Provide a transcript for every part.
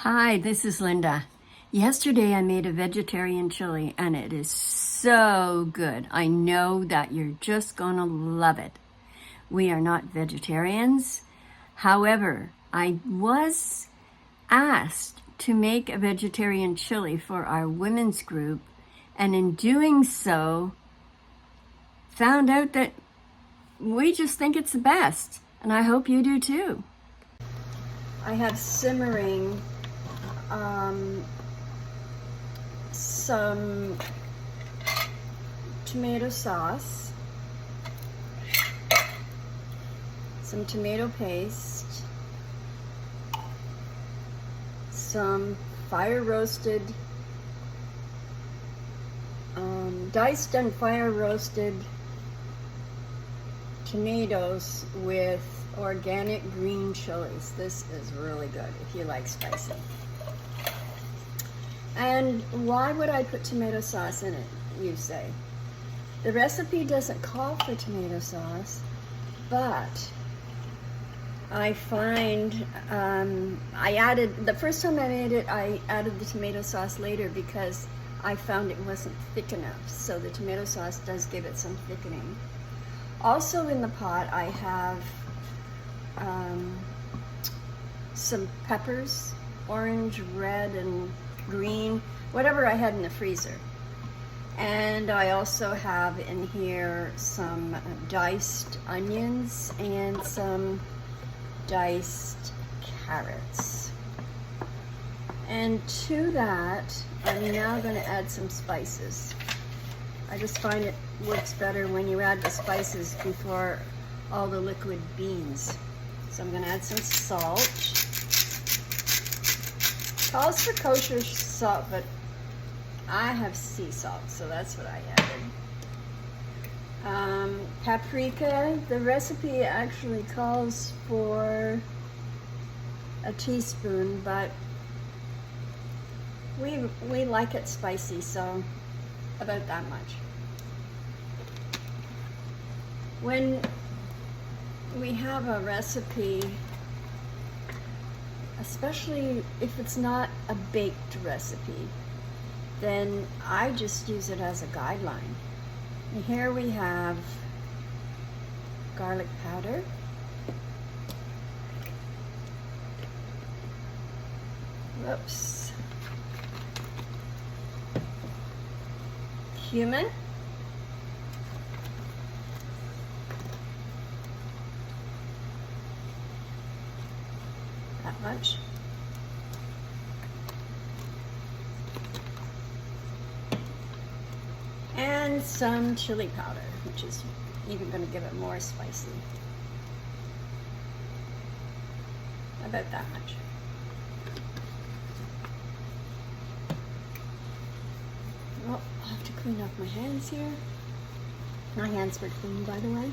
Hi, this is Linda. Yesterday I made a vegetarian chili and it is so good. I know that you're just gonna love it. We are not vegetarians. However, I was asked to make a vegetarian chili for our women's group, and in doing so, found out that we just think it's the best, and I hope you do too. I have simmering some tomato sauce, some tomato paste, some fire roasted, diced and fire roasted tomatoes with organic green chilies. This is really good if you like spicy. And why would I put tomato sauce in it, you say? The recipe doesn't call for tomato sauce, but I find the first time I made it, I added the tomato sauce later because I found it wasn't thick enough. So the tomato sauce does give it some thickening. Also in the pot, I have some peppers, orange, red, and green, whatever I had in the freezer. And I also have in here some diced onions and some diced carrots. And to that, I'm now going to add some spices. I just find it works better when you add the spices before all the liquid beans. So I'm going to add some salt. Calls for kosher salt, but I have sea salt, so that's what I added. Paprika, the recipe actually calls for a teaspoon, but we like it spicy, so about that much. When we have a recipe, especially if it's not a baked recipe, then I just use it as a guideline. And here we have garlic powder, whoops, cumin, that much, and some chili powder, which is even going to give it more spicy. About that much. Well, I'll have to clean off my hands here. My hands were clean, by the way.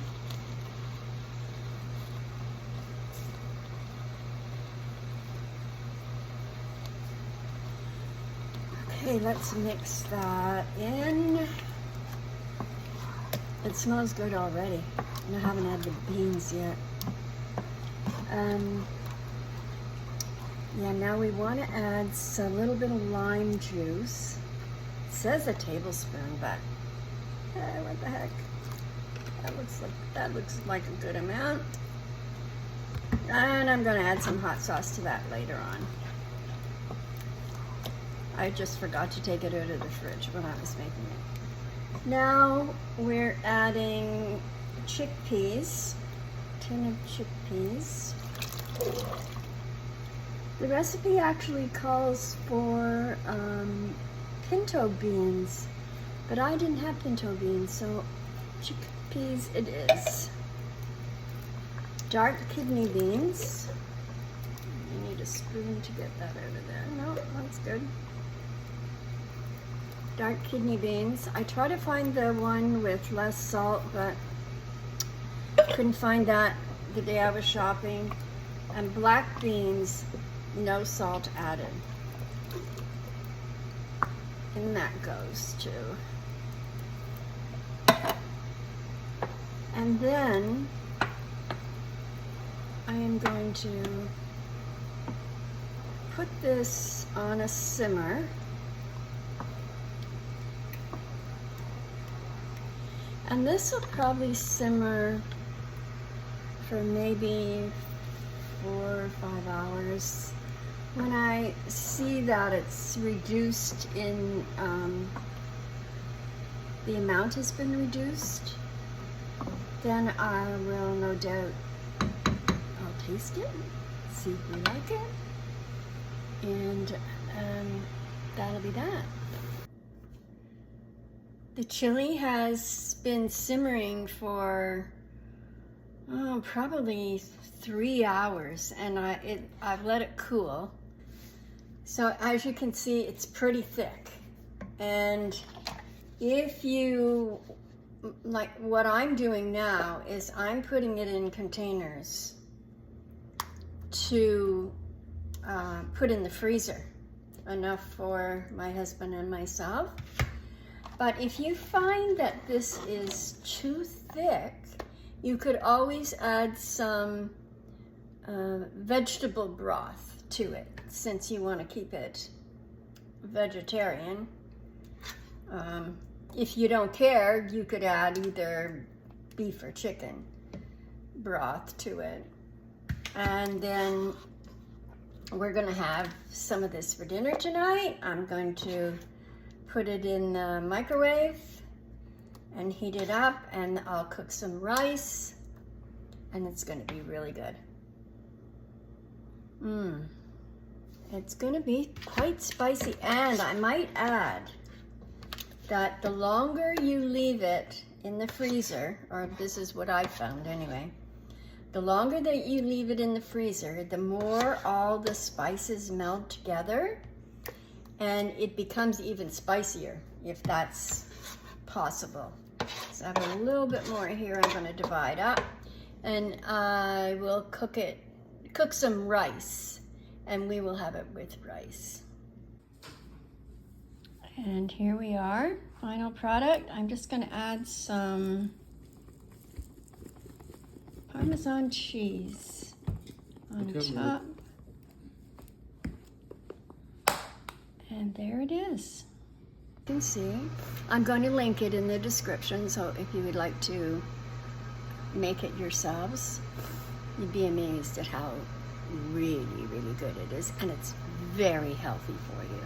Okay, let's mix that in. It smells good already, and I haven't added the beans yet. Yeah, now we want to add a little bit of lime juice. It says a tablespoon, but what the heck? That looks like a good amount. And I'm going to add some hot sauce to that later on. I just forgot to take it out of the fridge when I was making it. Now we're adding chickpeas, a tin of chickpeas. The recipe actually calls for pinto beans, but I didn't have pinto beans, so chickpeas it is. Dark kidney beans. You need a spoon to get that out of there. No, that's good. Dark kidney beans. I tried to find the one with less salt, but couldn't find that the day I was shopping. And black beans, no salt added. And that goes too. And then I am going to put this on a simmer. And this will probably simmer for maybe 4 or 5 hours. When I see that it's reduced in, the amount has been reduced, then I will no doubt, I'll taste it, see if we like it, and that'll be that. The chili has been simmering for probably 3 hours, and I've let it cool. So as you can see, it's pretty thick. And if you, like what I'm doing now, is I'm putting it in containers to put in the freezer, enough for my husband and myself. But if you find that this is too thick, you could always add some vegetable broth to it, since you want to keep it vegetarian. If you don't care, you could add either beef or chicken broth to it. And then we're gonna have some of this for dinner tonight. I'm going to put it in the microwave and heat it up, and I'll cook some rice, and it's gonna be really good. It's gonna be quite spicy, and I might add that the longer you leave it in the freezer, or this is what I found anyway, the longer that you leave it in the freezer, the more all the spices meld together, and it becomes even spicier, if that's possible. So I have a little bit more here I'm going to divide up, and I will cook some rice, and we will have it with rice. And here we are, final product. I'm just going to add some Parmesan cheese on top. And there it is. You can see. I'm going to link it in the description, so if you would like to make it yourselves, you'd be amazed at how really, really good it is, and it's very healthy for you.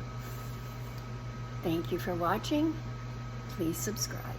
Thank you for watching. Please subscribe.